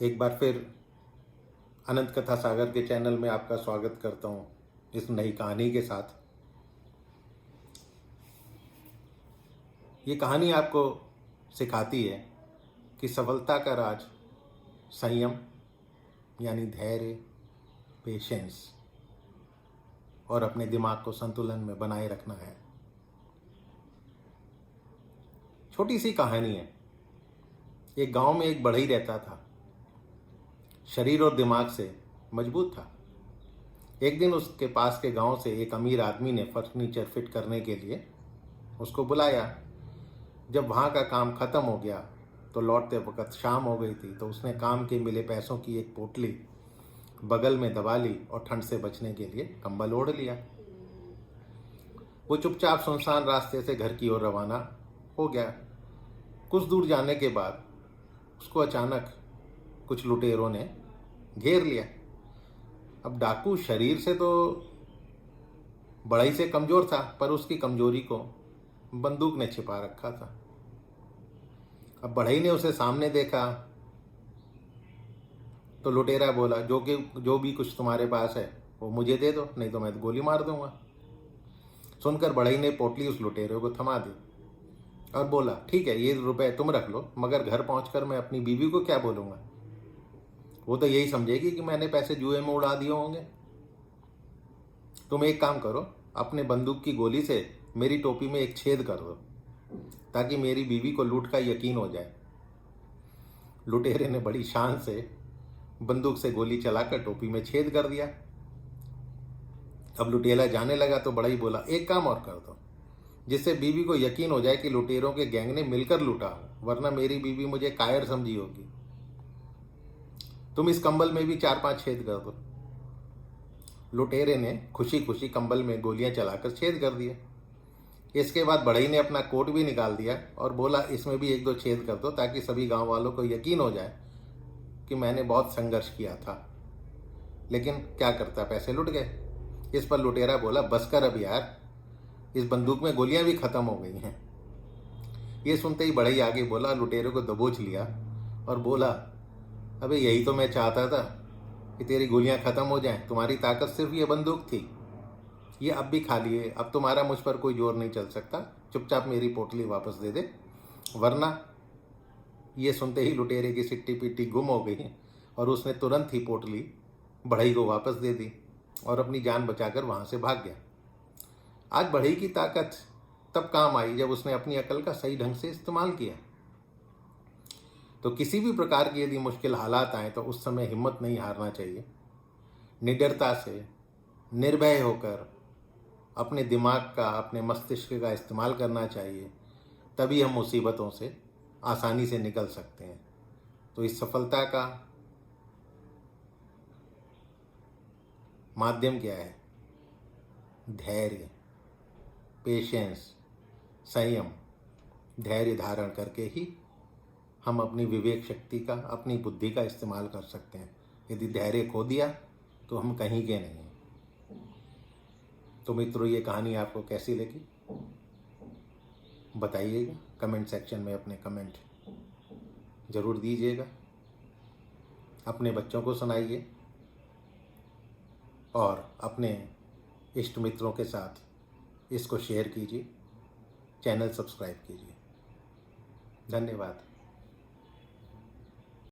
एक बार फिर अनंत कथा सागर के चैनल में आपका स्वागत करता हूँ इस नई कहानी के साथ। ये कहानी आपको सिखाती है कि सफलता का राज संयम यानी धैर्य, पेशेंस और अपने दिमाग को संतुलन में बनाए रखना है। छोटी सी कहानी है। एक गांव में एक बढ़ई रहता था। शरीर और दिमाग से मजबूत था। एक दिन उसके पास के गांव से एक अमीर आदमी ने फर्नीचर फिट करने के लिए उसको बुलाया। जब वहाँ का काम खत्म हो गया तो लौटते वक्त शाम हो गई थी, तो उसने काम के मिले पैसों की एक पोटली बगल में दबा ली और ठंड से बचने के लिए कंबल ओढ़ लिया। वो चुपचाप सुनसान रास्ते से घर की ओर रवाना हो गया। कुछ दूर जाने के बाद उसको अचानक कुछ लुटेरों ने घेर लिया। अब डाकू शरीर से तो बढ़ई से कमजोर था, पर उसकी कमजोरी को बंदूक ने छिपा रखा था। अब बढ़ई ने उसे सामने देखा तो लुटेरा बोला, जो भी कुछ तुम्हारे पास है वो मुझे दे दो, नहीं तो मैं गोली मार दूंगा। सुनकर बढ़ई ने पोटली उस लुटेरे को थमा दी और बोला, ठीक है, ये रुपए तुम रख लो, मगर घर पहुंचकर मैं अपनी बीवी को क्या बोलूंगा? वो तो यही समझेगी कि मैंने पैसे जुए में उड़ा दिए होंगे। तुम एक काम करो, अपने बंदूक की गोली से मेरी टोपी में एक छेद कर दो ताकि मेरी बीवी को लूट का यकीन हो जाए। लुटेरे ने बड़ी शान से बंदूक से गोली चलाकर टोपी में छेद कर दिया। अब लुटेरा जाने लगा तो बड़ा ही बोला, एक काम और कर दो जिससे बीवी को यकीन हो जाए कि लुटेरों के गैंग ने मिलकर लूटा हो, वरना मेरी बीवी मुझे कायर समझी होगी। तुम इस कंबल में भी 4-5 छेद कर दो। लुटेरे ने खुशी खुशी कंबल में गोलियां चलाकर छेद कर दिए। इसके बाद बढ़ई ने अपना कोट भी निकाल दिया और बोला, इसमें भी 1-2 छेद कर दो ताकि सभी गांव वालों को यकीन हो जाए कि मैंने बहुत संघर्ष किया था, लेकिन क्या करता, पैसे लुट गए। इस पर लुटेरा बोला, बस कर अब यार, इस बंदूक में गोलियां भी खत्म हो गई हैं। ये सुनते ही बढ़ई आगे बोला, लुटेरे को दबोच लिया और बोला, अबे यही तो मैं चाहता था कि तेरी गोलियां खत्म हो जाएं। तुम्हारी ताकत सिर्फ ये बंदूक थी, ये अब भी खाली है। अब तुम्हारा मुझ पर कोई जोर नहीं चल सकता। चुपचाप मेरी पोटली वापस दे दे, वरना। ये सुनते ही लुटेरे की सिट्टी पिट्टी गुम हो गई और उसने तुरंत ही पोटली बढ़ई को वापस दे दी और अपनी जान बचाकर वहां से भाग गया। आज बढ़ई की ताकत तब काम आई जब उसने अपनी अकल का सही ढंग से इस्तेमाल किया। तो किसी भी प्रकार की यदि मुश्किल हालात आए तो उस समय हिम्मत नहीं हारना चाहिए। निडरता से, निर्भय होकर अपने दिमाग का, अपने मस्तिष्क का इस्तेमाल करना चाहिए। तभी हम मुसीबतों से आसानी से निकल सकते हैं। तो इस सफलता का माध्यम क्या है? धैर्य, पेशेंस, संयम। धैर्य धारण करके ही हम अपनी विवेक शक्ति का, अपनी बुद्धि का इस्तेमाल कर सकते हैं। यदि धैर्य खो दिया तो हम कहीं के नहीं हैं। तो मित्रों, ये कहानी आपको कैसी लगी बताइएगा। कमेंट सेक्शन में अपने कमेंट ज़रूर दीजिएगा। अपने बच्चों को सुनाइए और अपने इष्ट मित्रों के साथ इसको शेयर कीजिए। चैनल सब्सक्राइब कीजिए। धन्यवाद।